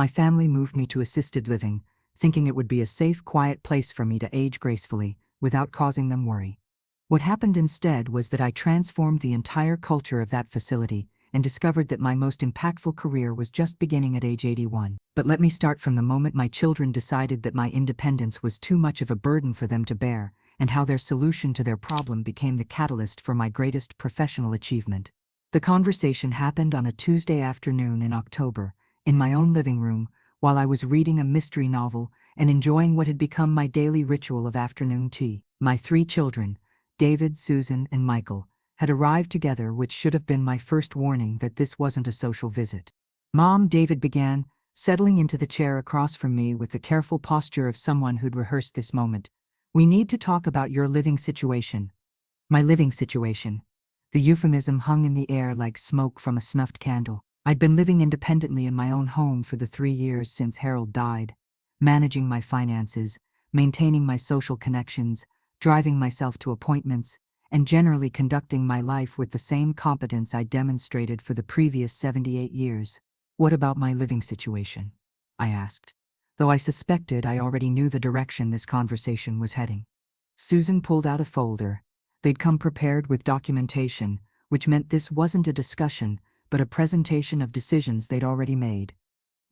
My family moved me to assisted living, thinking it would be a safe, quiet place for me to age gracefully, without causing them worry. What happened instead was that I transformed the entire culture of that facility and discovered that my most impactful career was just beginning at age 81. But let me start from the moment my children decided that my independence was too much of a burden for them to bear, and how their solution to their problem became the catalyst for my greatest professional achievement. The conversation happened on a Tuesday afternoon in October, in my own living room, while I was reading a mystery novel and enjoying what had become my daily ritual of afternoon tea. My 3 children, David, Susan, and Michael, had arrived together, which should have been my first warning that this wasn't a social visit. "Mom," David began, settling into the chair across from me with the careful posture of someone who'd rehearsed this moment, "we need to talk about your living situation." My living situation. The euphemism hung in the air like smoke from a snuffed candle. I'd been living independently in my own home for the 3 years since Harold died, managing my finances, maintaining my social connections, driving myself to appointments, and generally conducting my life with the same competence I demonstrated for the previous 78 years. "What about my living situation?" I asked, though I suspected I already knew the direction this conversation was heading. Susan pulled out a folder. They'd come prepared with documentation, which meant this wasn't a discussion, but a presentation of decisions they'd already made.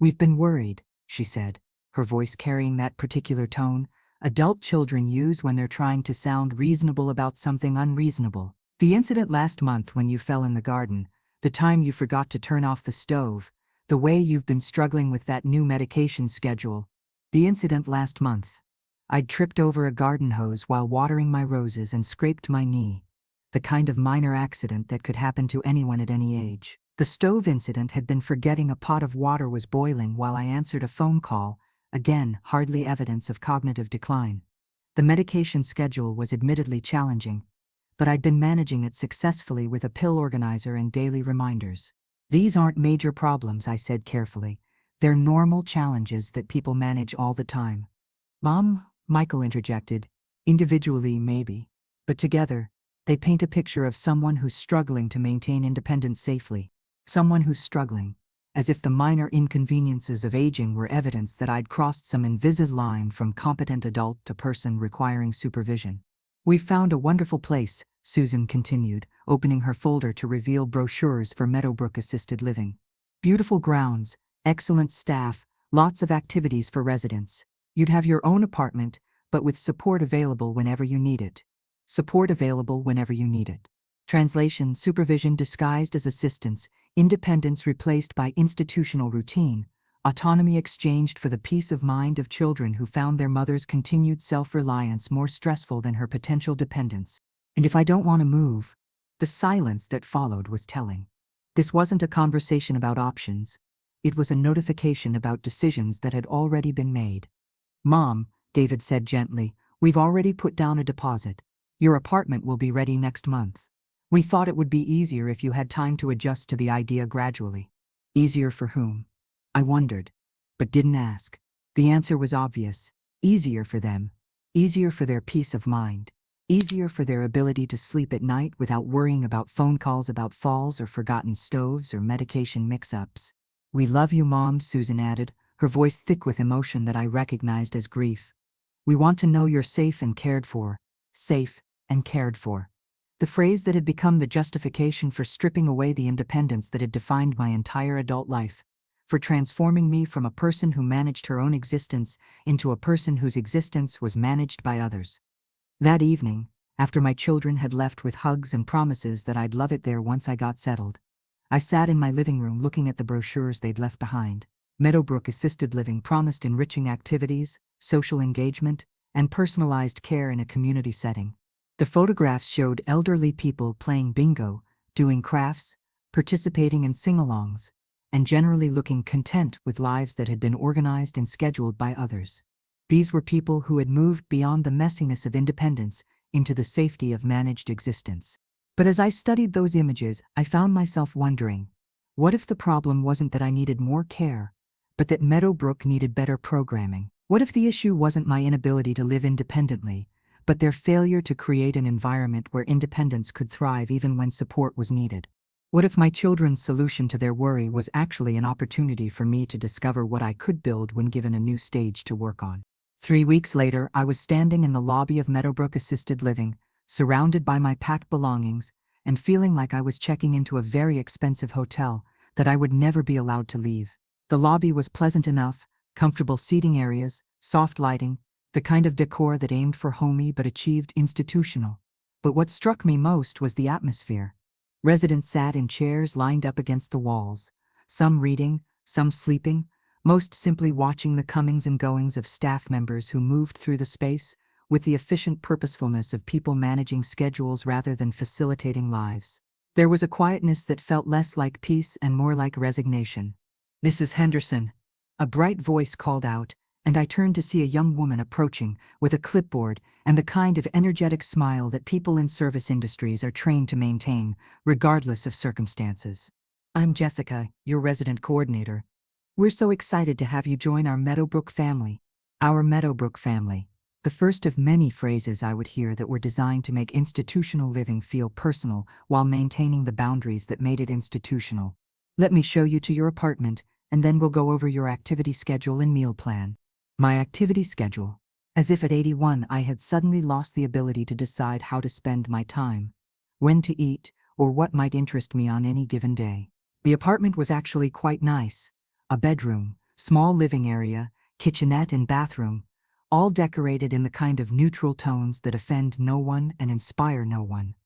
"We've been worried," she said, her voice carrying that particular tone adult children use when they're trying to sound reasonable about something unreasonable. "The incident last month when you fell in the garden, the time you forgot to turn off the stove, the way you've been struggling with that new medication schedule. The incident last month. I'd tripped over a garden hose while watering my roses and scraped my knee. The kind of minor accident that could happen to anyone at any age. The stove incident had been forgetting a pot of water was boiling while I answered a phone call. Again, hardly evidence of cognitive decline. The medication schedule was admittedly challenging, but I'd been managing it successfully with a pill organizer and daily reminders. These aren't major problems," I said carefully. "They're normal challenges that people manage all the time." "Mom," Michael interjected, "individually maybe, but together, they paint a picture of someone who's struggling to maintain independence safely. Someone who's struggling. As if the minor inconveniences of aging were evidence that I'd crossed some invisible line from competent adult to person requiring supervision. "We've found a wonderful place," Susan continued, opening her folder to reveal brochures for Meadowbrook Assisted Living. "Beautiful grounds, excellent staff, lots of activities for residents. You'd have your own apartment, but with support available whenever you need it. Support available whenever you need it." Translation: supervision disguised as assistance, independence replaced by institutional routine, autonomy exchanged for the peace of mind of children who found their mother's continued self-reliance more stressful than her potential dependence. "And if I don't want to move?" The silence that followed was telling. This wasn't a conversation about options. It was a notification about decisions that had already been made. "Mom," David said gently, "we've already put down a deposit. Your apartment will be ready next month. We thought it would be easier if you had time to adjust to the idea gradually." Easier for whom? I wondered, but didn't ask. The answer was obvious. Easier for them. Easier for their peace of mind. Easier for their ability to sleep at night without worrying about phone calls about falls or forgotten stoves or medication mix-ups. "We love you, Mom," Susan added, her voice thick with emotion that I recognized as grief. "We want to know you're safe and cared for." Safe and cared for. The phrase that had become the justification for stripping away the independence that had defined my entire adult life, for transforming me from a person who managed her own existence into a person whose existence was managed by others. That evening, after my children had left with hugs and promises that I'd love it there once I got settled, I sat in my living room looking at the brochures they'd left behind. Meadowbrook Assisted Living promised enriching activities, social engagement, and personalized care in a community setting. The photographs showed elderly people playing bingo, doing crafts, participating in sing-alongs, and generally looking content with lives that had been organized and scheduled by others. These were people who had moved beyond the messiness of independence into the safety of managed existence. But as I studied those images, I found myself wondering, what if the problem wasn't that I needed more care, but that Meadowbrook needed better programming? What if the issue wasn't my inability to live independently, but their failure to create an environment where independence could thrive even when support was needed? What if my children's solution to their worry was actually an opportunity for me to discover what I could build when given a new stage to work on? 3 weeks later, I was standing in the lobby of Meadowbrook Assisted Living, surrounded by my packed belongings, and feeling like I was checking into a very expensive hotel that I would never be allowed to leave. The lobby was pleasant enough, comfortable seating areas, soft lighting, the kind of decor that aimed for homey but achieved institutional. But what struck me most was the atmosphere. Residents sat in chairs lined up against the walls, some reading, some sleeping, most simply watching the comings and goings of staff members who moved through the space with the efficient purposefulness of people managing schedules rather than facilitating lives. There was a quietness that felt less like peace and more like resignation. "Mrs. Henderson," a bright voice called out, and I turned to see a young woman approaching with a clipboard and the kind of energetic smile that people in service industries are trained to maintain, regardless of circumstances. "I'm Jessica, your resident coordinator. We're so excited to have you join our Meadowbrook family." Our Meadowbrook family, the first of many phrases I would hear that were designed to make institutional living feel personal while maintaining the boundaries that made it institutional. "Let me show you to your apartment, and then we'll go over your activity schedule and meal plan." My activity schedule. As if at 81 I had suddenly lost the ability to decide how to spend my time, when to eat, or what might interest me on any given day. The apartment was actually quite nice. A bedroom, small living area, kitchenette and bathroom, all decorated in the kind of neutral tones that offend no one and inspire no one.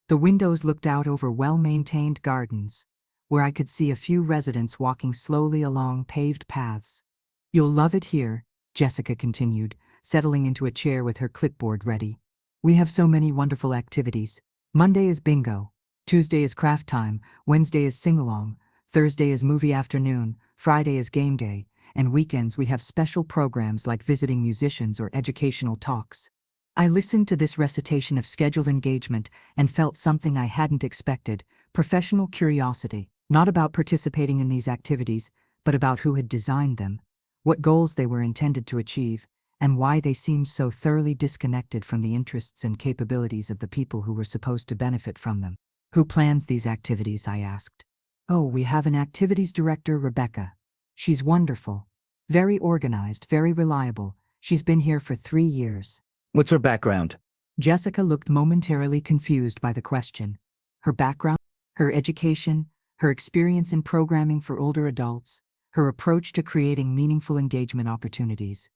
The windows looked out over well-maintained gardens, where I could see a few residents walking slowly along paved paths. "You'll love it here," Jessica continued, settling into a chair with her clipboard ready. "We have so many wonderful activities. Monday is bingo, Tuesday is craft time, Wednesday is sing-along, Thursday is movie afternoon, Friday is game day, and weekends we have special programs like visiting musicians or educational talks." I listened to this recitation of scheduled engagement and felt something I hadn't expected: professional curiosity, not about participating in these activities, but about who had designed them, what goals they were intended to achieve, and why they seemed so thoroughly disconnected from the interests and capabilities of the people who were supposed to benefit from them. "Who plans these activities?" I asked. "Oh, we have an activities director, Rebecca. She's wonderful. Very organized, very reliable. She's been here for 3 years. What's her background?" Jessica looked momentarily confused by the question. Her background, her education, her experience in programming for older adults, her approach to creating meaningful engagement opportunities.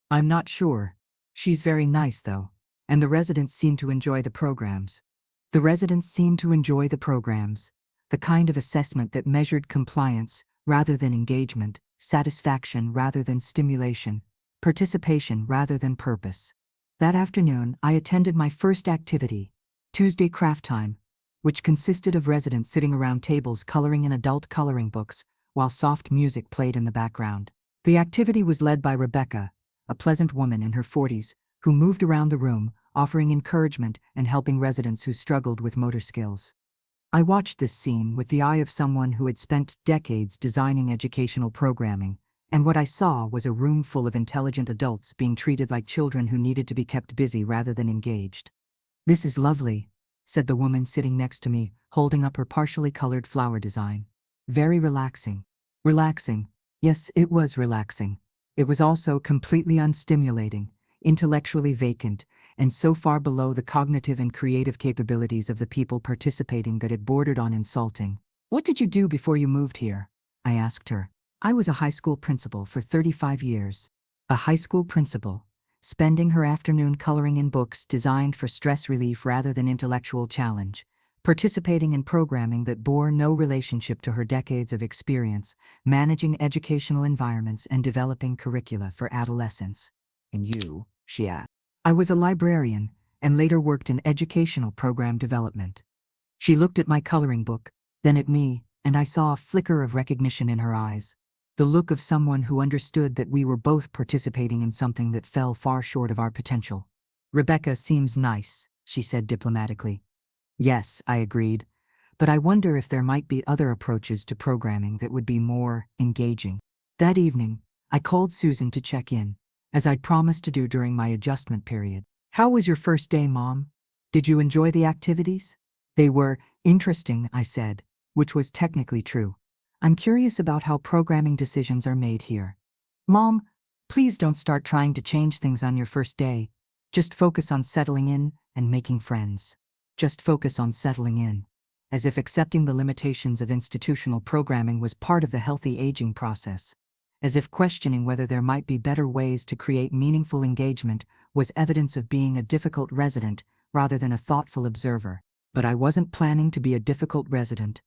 "I'm not sure. She's very nice, though, and the residents seem to enjoy the programs." The residents seemed to enjoy the programs, the kind of assessment that measured compliance rather than engagement, satisfaction rather than stimulation, participation rather than purpose. That afternoon, I attended my first activity, Tuesday Craft Time, which consisted of residents sitting around tables coloring in adult coloring books while soft music played in the background. The activity was led by Rebecca, a pleasant woman in her 40s, who moved around the room, offering encouragement and helping residents who struggled with motor skills. I watched this scene with the eye of someone who had spent decades designing educational programming, and what I saw was a room full of intelligent adults being treated like children who needed to be kept busy rather than engaged. "This is lovely," said the woman sitting next to me, holding up her partially colored flower design. "Very relaxing." Relaxing. Yes, it was relaxing. It was also completely unstimulating, intellectually vacant, and so far below the cognitive and creative capabilities of the people participating that it bordered on insulting. "What did you do before you moved here?" I asked her. "I was a high school principal for 35 years. A high school principal, spending her afternoon coloring in books designed for stress relief rather than intellectual challenge, participating in programming that bore no relationship to her decades of experience, managing educational environments and developing curricula for adolescents." "And you?" she asked. "I was a librarian and later worked in educational program development." She looked at my coloring book, then at me, and I saw a flicker of recognition in her eyes, the look of someone who understood that we were both participating in something that fell far short of our potential. "Rebecca seems nice," she said diplomatically. "Yes," I agreed, "but I wonder if there might be other approaches to programming that would be more engaging." That evening, I called Susan to check in, as I'd promised to do during my adjustment period. "How was your first day, Mom? Did you enjoy the activities?" "They were interesting," I said, which was technically true. I'm curious about how programming decisions are made here. Mom, please don't start trying to change things on your first day. Just focus on settling in and making friends. Just focus on settling in. As if accepting the limitations of institutional programming was part of the healthy aging process. As if questioning whether there might be better ways to create meaningful engagement was evidence of being a difficult resident rather than a thoughtful observer. But I wasn't planning to be a difficult resident.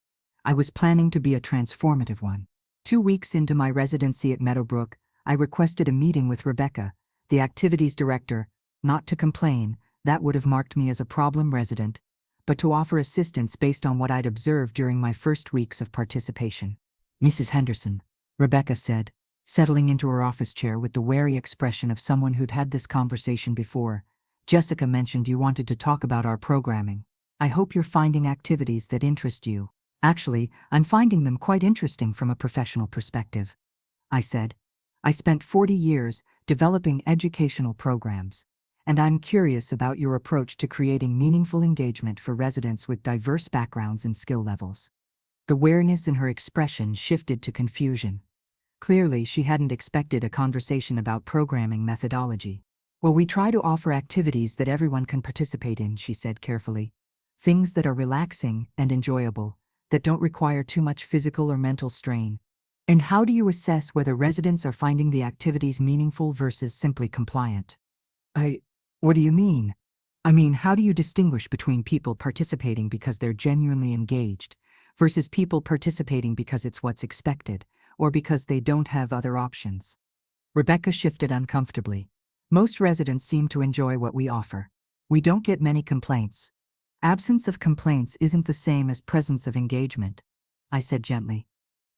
I was planning to be a transformative one. 2 weeks into my residency at Meadowbrook, I requested a meeting with Rebecca, the activities director, not to complain, that would have marked me as a problem resident, but to offer assistance based on what I'd observed during my first weeks of participation. Mrs. Henderson, Rebecca said, settling into her office chair with the wary expression of someone who'd had this conversation before. Jessica mentioned you wanted to talk about our programming. I hope you're finding activities that interest you. Actually, I'm finding them quite interesting from a professional perspective. I said, I spent 40 years developing educational programs, and I'm curious about your approach to creating meaningful engagement for residents with diverse backgrounds and skill levels. The wariness in her expression shifted to confusion. Clearly, she hadn't expected a conversation about programming methodology. Well, we try to offer activities that everyone can participate in, she said carefully. Things that are relaxing and enjoyable, that don't require too much physical or mental strain. And how do you assess whether residents are finding the activities meaningful versus simply compliant? What do you mean? I mean, how do you distinguish between people participating because they're genuinely engaged versus people participating because it's what's expected or because they don't have other options? Rebecca shifted uncomfortably. Most residents seem to enjoy what we offer. We don't get many complaints. Absence of complaints isn't the same as presence of engagement, I said gently.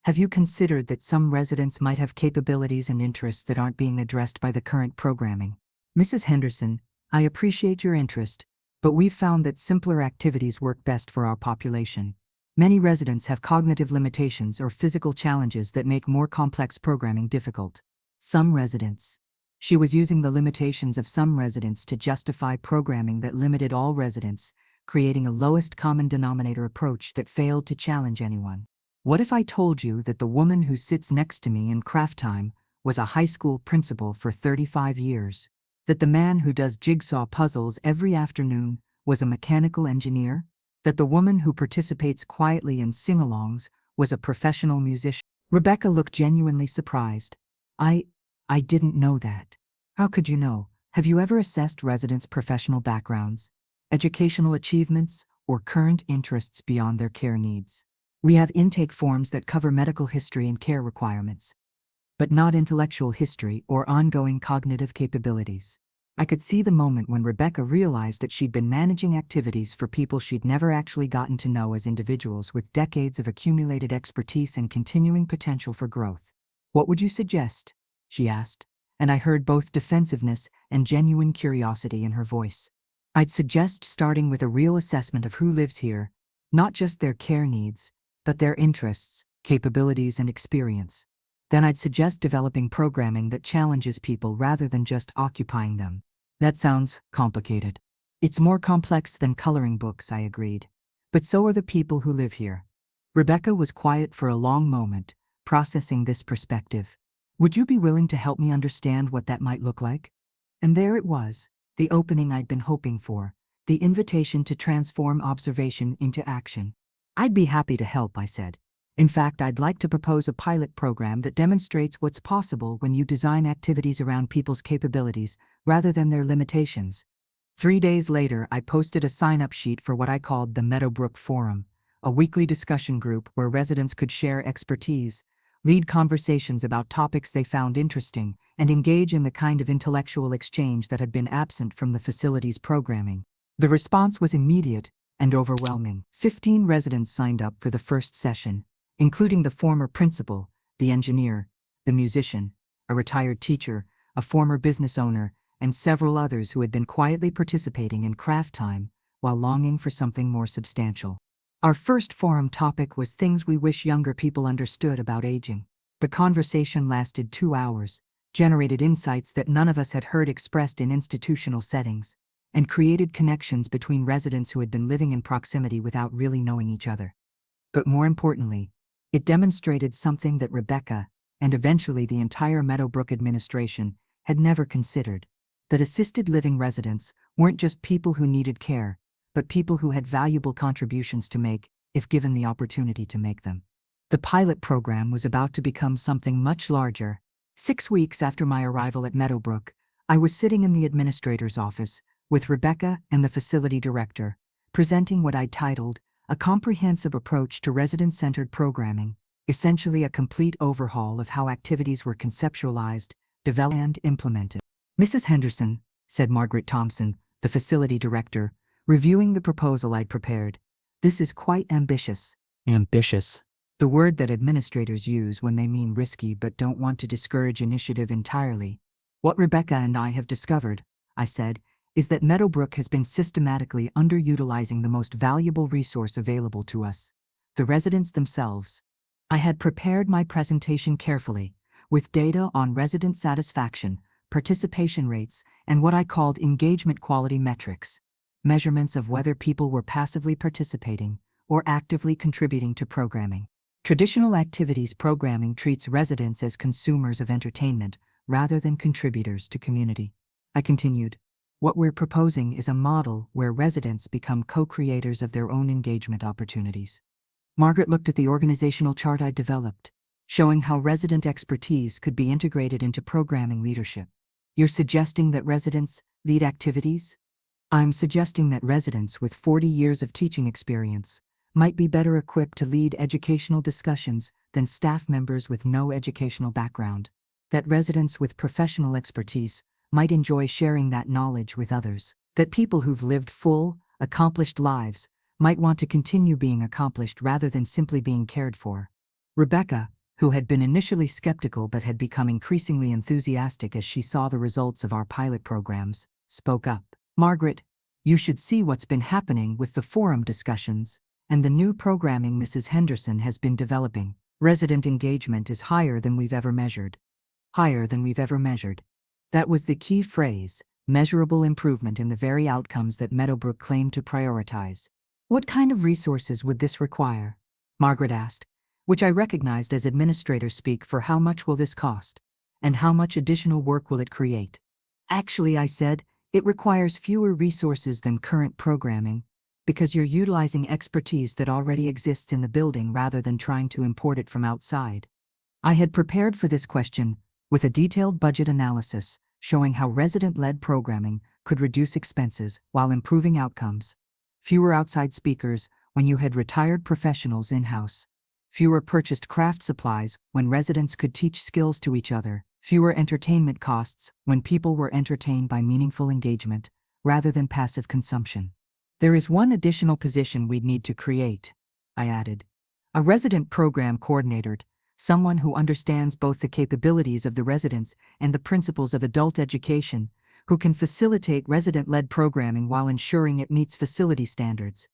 Have you considered that some residents might have capabilities and interests that aren't being addressed by the current programming? Mrs. Henderson, I appreciate your interest, but we've found that simpler activities work best for our population. Many residents have cognitive limitations or physical challenges that make more complex programming difficult. Some residents. She was using the limitations of some residents to justify programming that limited all residents, creating a lowest common denominator approach that failed to challenge anyone. What if I told you that the woman who sits next to me in craft time was a high school principal for 35 years? That the man who does jigsaw puzzles every afternoon was a mechanical engineer? That the woman who participates quietly in sing-alongs was a professional musician? Rebecca looked genuinely surprised. I didn't know that. How could you know? Have you ever assessed residents' professional backgrounds, educational achievements, or current interests beyond their care needs? We have intake forms that cover medical history and care requirements, but not intellectual history or ongoing cognitive capabilities. I could see the moment when Rebecca realized that she'd been managing activities for people she'd never actually gotten to know as individuals with decades of accumulated expertise and continuing potential for growth. What would you suggest? She asked, and I heard both defensiveness and genuine curiosity in her voice. I'd suggest starting with a real assessment of who lives here, not just their care needs, but their interests, capabilities, and experience. Then I'd suggest developing programming that challenges people rather than just occupying them. That sounds complicated. It's more complex than coloring books, I agreed. But so are the people who live here. Rebecca was quiet for a long moment, processing this perspective. Would you be willing to help me understand what that might look like? And there it was, the opening I'd been hoping for, the invitation to transform observation into action. I'd be happy to help, I said. In fact, I'd like to propose a pilot program that demonstrates what's possible when you design activities around people's capabilities rather than their limitations. 3 days later, I posted a sign-up sheet for what I called the Meadowbrook Forum, a weekly discussion group where residents could share expertise, lead conversations about topics they found interesting, and engage in the kind of intellectual exchange that had been absent from the facility's programming. The response was immediate and overwhelming. 15 residents signed up for the first session, including the former principal, the engineer, the musician, a retired teacher, a former business owner, and several others who had been quietly participating in craft time while longing for something more substantial. Our first forum topic was things we wish younger people understood about aging. The conversation lasted 2 hours, generated insights that none of us had heard expressed in institutional settings, and created connections between residents who had been living in proximity without really knowing each other. But more importantly, it demonstrated something that Rebecca, and eventually the entire Meadowbrook administration, had never considered: that assisted living residents weren't just people who needed care, but people who had valuable contributions to make if given the opportunity to make them. The pilot program was about to become something much larger. 6 weeks after my arrival at Meadowbrook, I was sitting in the administrator's office with Rebecca and the facility director, presenting what I titled "A Comprehensive Approach to Resident-Centered Programming," essentially a complete overhaul of how activities were conceptualized, developed, and implemented. "Mrs. Henderson," said Margaret Thompson, the facility director, reviewing the proposal I'd prepared, "this is quite ambitious." Ambitious. The word that administrators use when they mean risky but don't want to discourage initiative entirely. "What Rebecca and I have discovered," I said, "is that Meadowbrook has been systematically underutilizing the most valuable resource available to us: the residents themselves." I had prepared my presentation carefully, with data on resident satisfaction, participation rates, and what I called engagement quality metrics, measurements of whether people were passively participating or actively contributing to programming. Traditional activities programming treats residents as consumers of entertainment rather than contributors to community. I continued, "What we're proposing is a model where residents become co-creators of their own engagement opportunities." Margaret looked at the organizational chart I'd developed, showing how resident expertise could be integrated into programming leadership. "You're suggesting that residents lead activities?" "I'm suggesting that residents with 40 years of teaching experience might be better equipped to lead educational discussions than staff members with no educational background. That residents with professional expertise might enjoy sharing that knowledge with others. That people who've lived full, accomplished lives might want to continue being accomplished rather than simply being cared for." Rebecca, who had been initially skeptical but had become increasingly enthusiastic as she saw the results of our pilot programs, spoke up. "Margaret, you should see what's been happening with the forum discussions and the new programming Mrs. Henderson has been developing. Resident engagement is higher than we've ever measured." Higher than we've ever measured. That was the key phrase: measurable improvement in the very outcomes that Meadowbrook claimed to prioritize. "What kind of resources would this require?" Margaret asked, which I recognized as administrator speak for "how much will this cost? And how much additional work will it create?" "Actually," I said, "it requires fewer resources than current programming, because you're utilizing expertise that already exists in the building rather than trying to import it from outside." I had prepared for this question with a detailed budget analysis showing how resident-led programming could reduce expenses while improving outcomes. Fewer outside speakers when you had retired professionals in-house. Fewer purchased craft supplies when residents could teach skills to each other. Fewer entertainment costs when people were entertained by meaningful engagement rather than passive consumption. "There is one additional position we'd need to create," I added. "A resident program coordinator, someone who understands both the capabilities of the residents and the principles of adult education, who can facilitate resident-led programming while ensuring it meets facility standards."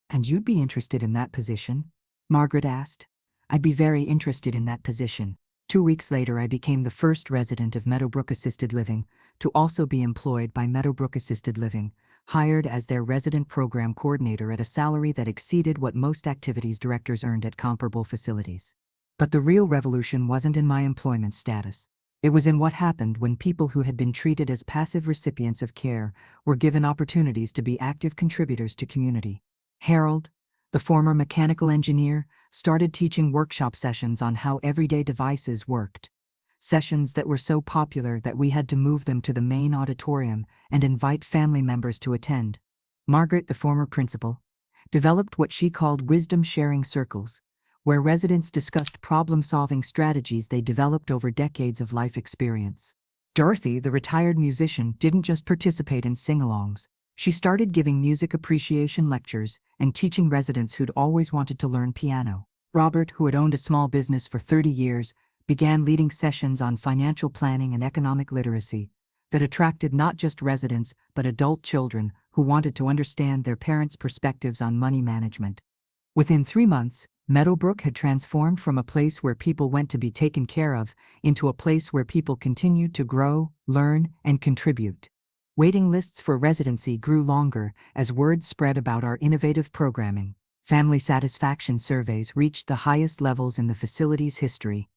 "And you'd be interested in that position?" Margaret asked. "I'd be very interested in that position." 2 weeks later, I became the first resident of Meadowbrook Assisted Living to also be employed by Meadowbrook Assisted Living, hired as their resident program coordinator at a salary that exceeded what most activities directors earned at comparable facilities. But the real revolution wasn't in my employment status. It was in what happened when people who had been treated as passive recipients of care were given opportunities to be active contributors to community. Harold, the former mechanical engineer, started teaching workshop sessions on how everyday devices worked. Sessions that were so popular that we had to move them to the main auditorium and invite family members to attend. Margaret, the former principal, developed what she called wisdom-sharing circles, where residents discussed problem-solving strategies they developed over decades of life experience. Dorothy, the retired musician, didn't just participate in sing-alongs. She started giving music appreciation lectures and teaching residents who'd always wanted to learn piano. Robert, who had owned a small business for 30 years, began leading sessions on financial planning and economic literacy that attracted not just residents but adult children who wanted to understand their parents' perspectives on money management. Within 3 months, Meadowbrook had transformed from a place where people went to be taken care of into a place where people continued to grow, learn, and contribute. Waiting lists for residency grew longer as word spread about our innovative programming. Family satisfaction surveys reached the highest levels in the facility's history.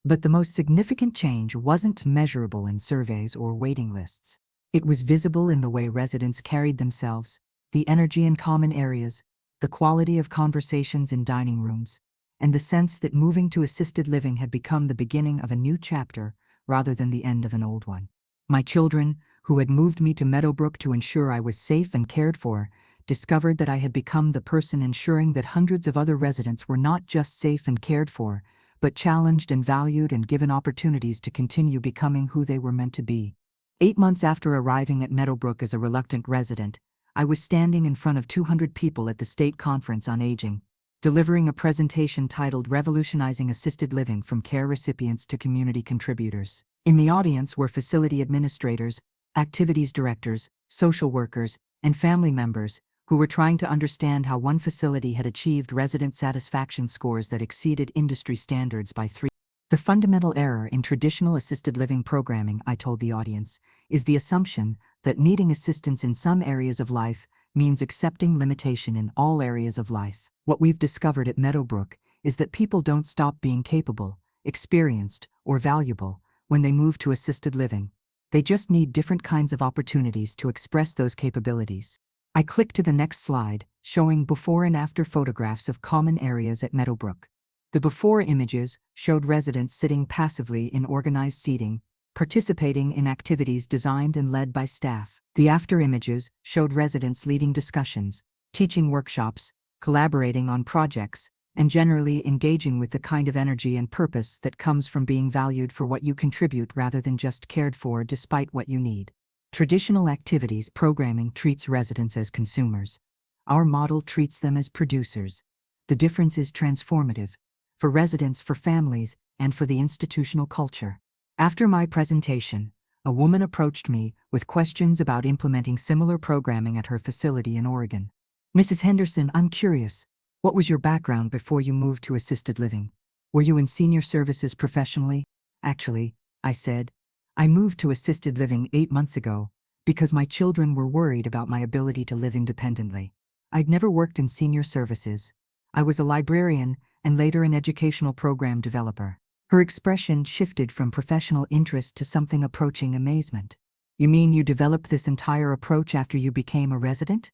But the most significant change wasn't measurable in surveys or waiting lists. It was visible in the way residents carried themselves, the energy in common areas, the quality of conversations in dining rooms, and the sense that moving to assisted living had become the beginning of a new chapter rather than the end of an old one. My children, who had moved me to Meadowbrook to ensure I was safe and cared for, discovered that I had become the person ensuring that hundreds of other residents were not just safe and cared for, but challenged and valued and given opportunities to continue becoming who they were meant to be. 8 months after arriving at Meadowbrook as a reluctant resident, I was standing in front of 200 people at the State Conference on Aging, delivering a presentation titled Revolutionizing Assisted Living from Care Recipients to Community Contributors. In the audience were facility administrators, activities directors, social workers, and family members who were trying to understand how one facility had achieved resident satisfaction scores that exceeded industry standards by 3. The fundamental error in traditional assisted living programming, I told the audience, is the assumption that needing assistance in some areas of life means accepting limitation in all areas of life. What we've discovered at Meadowbrook is that people don't stop being capable, experienced, or valuable when they move to assisted living. They just need different kinds of opportunities to express those capabilities. I clicked to the next slide, showing before and after photographs of common areas at Meadowbrook. The before images showed residents sitting passively in organized seating, participating in activities designed and led by staff. The after images showed residents leading discussions, teaching workshops, collaborating on projects, and generally engaging with the kind of energy and purpose that comes from being valued for what you contribute rather than just cared for despite what you need. Traditional activities programming treats residents as consumers. Our model treats them as producers. The difference is transformative, for residents, for families, and for the institutional culture. After my presentation, a woman approached me with questions about implementing similar programming at her facility in Oregon. Mrs. Henderson, I'm curious. What was your background before you moved to assisted living? Were you in senior services professionally? Actually, I said, I moved to assisted living 8 months ago because my children were worried about my ability to live independently. I'd never worked in senior services. I was a librarian and later an educational program developer. Her expression shifted from professional interest to something approaching amazement. You mean you developed this entire approach after you became a resident?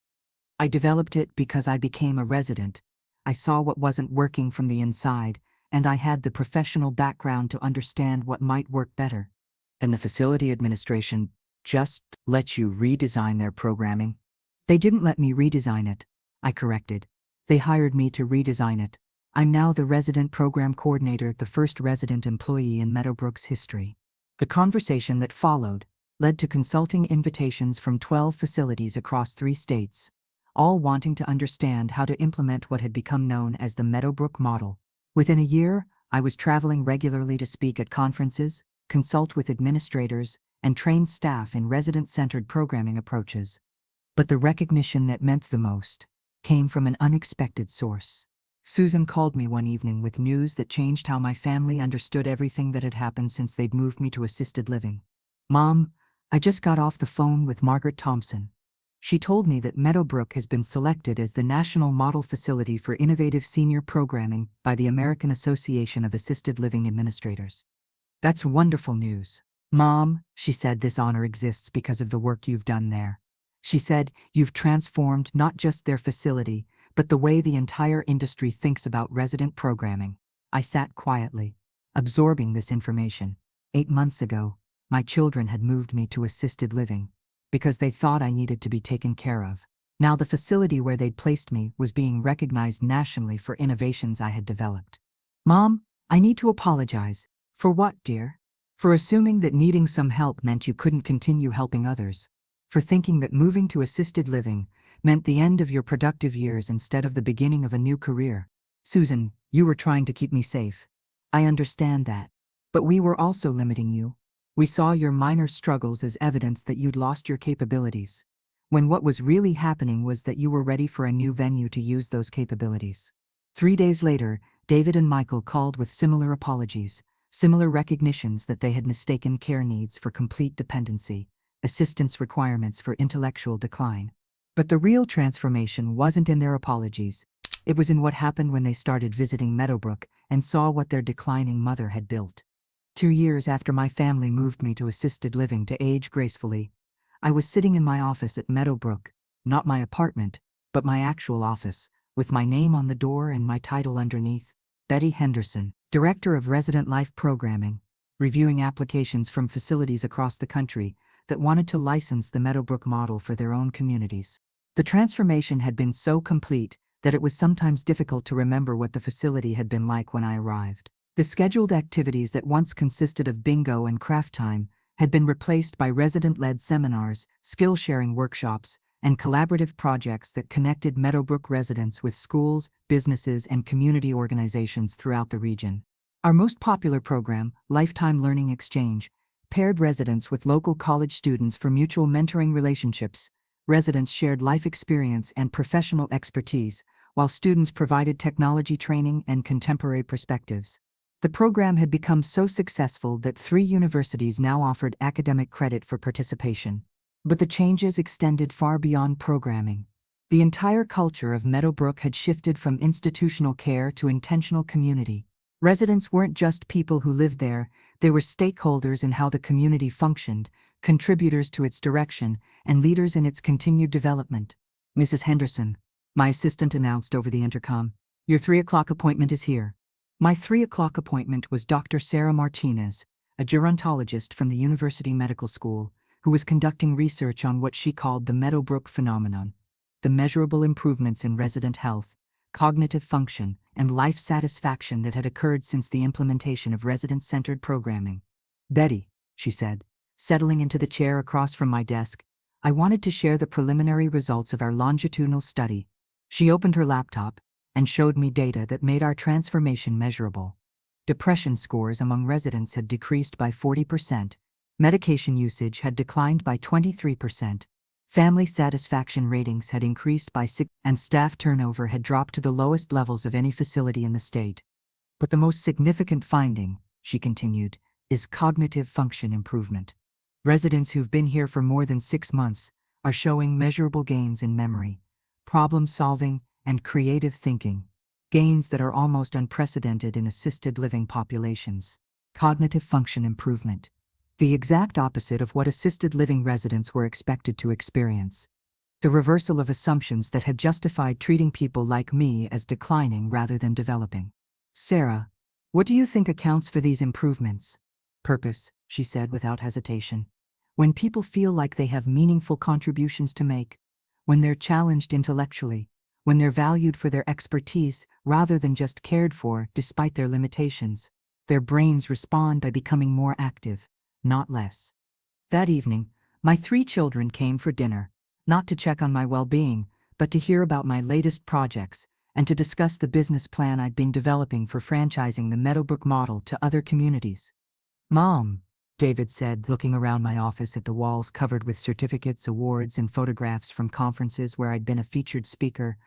I developed it because I became a resident. I saw what wasn't working from the inside, and I had the professional background to understand what might work better. And the facility administration just let you redesign their programming? They didn't let me redesign it, I corrected. They hired me to redesign it. I'm now the resident program coordinator, the first resident employee in Meadowbrook's history. The conversation that followed led to consulting invitations from 12 facilities across 3 states, all wanting to understand how to implement what had become known as the Meadowbrook model. Within a year, I was traveling regularly to speak at conferences, consult with administrators, and train staff in resident-centered programming approaches. But the recognition that meant the most came from an unexpected source. Susan called me one evening with news that changed how my family understood everything that had happened since they'd moved me to assisted living. Mom, I just got off the phone with Margaret Thompson. She told me that Meadowbrook has been selected as the National Model Facility for Innovative Senior Programming by the American Association of Assisted Living Administrators. That's wonderful news. Mom, she said, this honor exists because of the work you've done there. She said, you've transformed not just their facility, but the way the entire industry thinks about resident programming. I sat quietly, absorbing this information. 8 months ago, my children had moved me to assisted living because they thought I needed to be taken care of. Now the facility where they'd placed me was being recognized nationally for innovations I had developed. Mom, I need to apologize. For what, dear? For assuming that needing some help meant you couldn't continue helping others. For thinking that moving to assisted living meant the end of your productive years instead of the beginning of a new career. Susan, you were trying to keep me safe. I understand that. But we were also limiting you. We saw your minor struggles as evidence that you'd lost your capabilities, when what was really happening was that you were ready for a new venue to use those capabilities. 3 days later, David and Michael called with similar apologies, similar recognitions that they had mistaken care needs for complete dependency, assistance requirements for intellectual decline. But the real transformation wasn't in their apologies. It was in what happened when they started visiting Meadowbrook and saw what their declining mother had built. 2 years after my family moved me to assisted living to age gracefully, I was sitting in my office at Meadowbrook, not my apartment, but my actual office, with my name on the door and my title underneath, Betty Henderson, Director of Resident Life Programming, reviewing applications from facilities across the country that wanted to license the Meadowbrook model for their own communities. The transformation had been so complete that it was sometimes difficult to remember what the facility had been like when I arrived. The scheduled activities that once consisted of bingo and craft time had been replaced by resident-led seminars, skill-sharing workshops, and collaborative projects that connected Meadowbrook residents with schools, businesses, and community organizations throughout the region. Our most popular program, Lifetime Learning Exchange, paired residents with local college students for mutual mentoring relationships. Residents shared life experience and professional expertise, while students provided technology training and contemporary perspectives. The program had become so successful that 3 universities now offered academic credit for participation. But the changes extended far beyond programming. The entire culture of Meadowbrook had shifted from institutional care to intentional community. Residents weren't just people who lived there, they were stakeholders in how the community functioned, contributors to its direction, and leaders in its continued development. "Mrs. Henderson," my assistant announced over the intercom, "your 3 o'clock appointment is here." My 3 o'clock appointment was Dr. Sarah Martinez, a gerontologist from the University Medical School, who was conducting research on what she called the Meadowbrook phenomenon, the measurable improvements in resident health, cognitive function, and life satisfaction that had occurred since the implementation of resident-centered programming. "Betty," she said, settling into the chair across from my desk, "I wanted to share the preliminary results of our longitudinal study." She opened her laptop and showed me data that made our transformation measurable. Depression scores among residents had decreased by 40%, medication usage had declined by 23%, family satisfaction ratings had increased by 6%, and staff turnover had dropped to the lowest levels of any facility in the state. "But the most significant finding," she continued, "is cognitive function improvement. Residents who've been here for more than 6 months are showing measurable gains in memory, problem solving, and creative thinking, gains that are almost unprecedented in assisted living populations." Cognitive function improvement. The exact opposite of what assisted living residents were expected to experience. The reversal of assumptions that had justified treating people like me as declining rather than developing. "Sarah, what do you think accounts for these improvements?" "Purpose," she said without hesitation. "When people feel like they have meaningful contributions to make, when they're challenged intellectually, when they're valued for their expertise rather than just cared for despite their limitations, their brains respond by becoming more active, not less." That evening, my 3 children came for dinner, not to check on my well-being, but to hear about my latest projects and to discuss the business plan I'd been developing for franchising the Meadowbrook model to other communities. "Mom," David said, looking around my office at the walls covered with certificates, awards, and photographs from conferences where I'd been a featured speaker,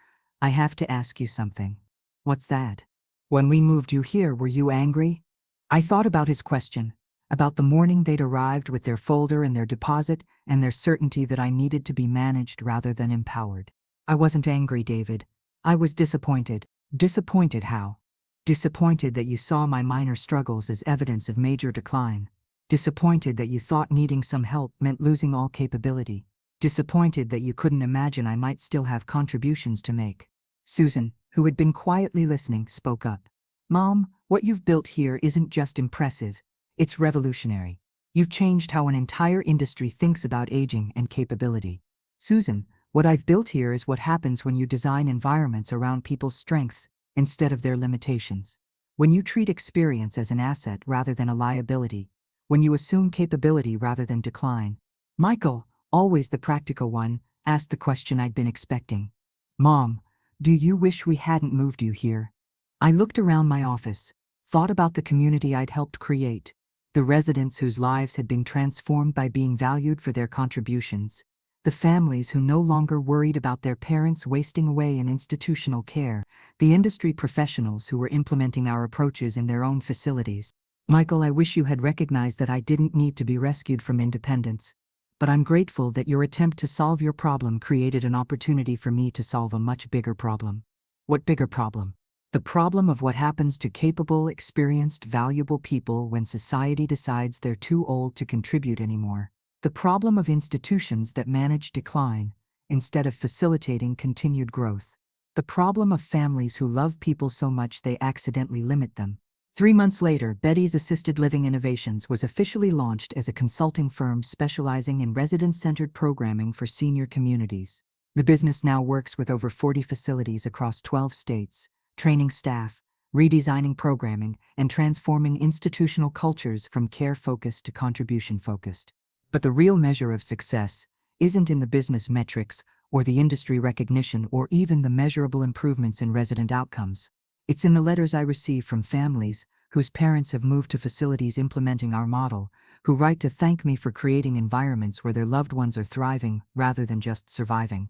"I have to ask you something." "What's that?" "When we moved you here, were you angry?" I thought about his question, about the morning they'd arrived with their folder and their deposit and their certainty that I needed to be managed rather than empowered. "I wasn't angry, David. I was disappointed." "Disappointed how?" "Disappointed that you saw my minor struggles as evidence of major decline. Disappointed that you thought needing some help meant losing all capability. Disappointed that you couldn't imagine I might still have contributions to make." Susan, who had been quietly listening, spoke up. "Mom, what you've built here isn't just impressive. It's revolutionary. You've changed how an entire industry thinks about aging and capability." "Susan, what I've built here is what happens when you design environments around people's strengths instead of their limitations. When you treat experience as an asset rather than a liability. When you assume capability rather than decline." Michael, always the practical one, asked the question I'd been expecting. "Mom, do you wish we hadn't moved you here?" I looked around my office, thought about the community I'd helped create, the residents whose lives had been transformed by being valued for their contributions, the families who no longer worried about their parents wasting away in institutional care, the industry professionals who were implementing our approaches in their own facilities. "Michael, I wish you had recognized that I didn't need to be rescued from independence, but I'm grateful that your attempt to solve your problem created an opportunity for me to solve a much bigger problem." What bigger problem? The problem of what happens to capable, experienced, valuable people when society decides they're too old to contribute anymore. The problem of institutions that manage decline instead of facilitating continued growth. The problem of families who love people so much they accidentally limit them. 3 months later, Betty's Assisted Living Innovations was officially launched as a consulting firm specializing in resident-centered programming for senior communities. The business now works with over 40 facilities across 12 states, training staff, redesigning programming, and transforming institutional cultures from care-focused to contribution-focused. But the real measure of success isn't in the business metrics or the industry recognition or even the measurable improvements in resident outcomes. It's in the letters I receive from families whose parents have moved to facilities implementing our model, who write to thank me for creating environments where their loved ones are thriving rather than just surviving.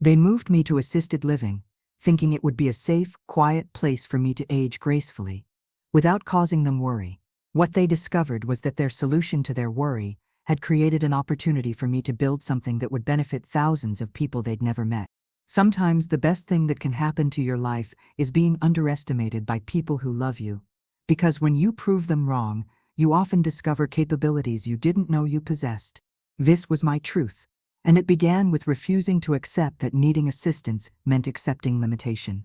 They moved me to assisted living, thinking it would be a safe, quiet place for me to age gracefully, without causing them worry. What they discovered was that their solution to their worry had created an opportunity for me to build something that would benefit thousands of people they'd never met. Sometimes the best thing that can happen to your life is being underestimated by people who love you. Because when you prove them wrong, you often discover capabilities you didn't know you possessed. This was my truth, and it began with refusing to accept that needing assistance meant accepting limitation.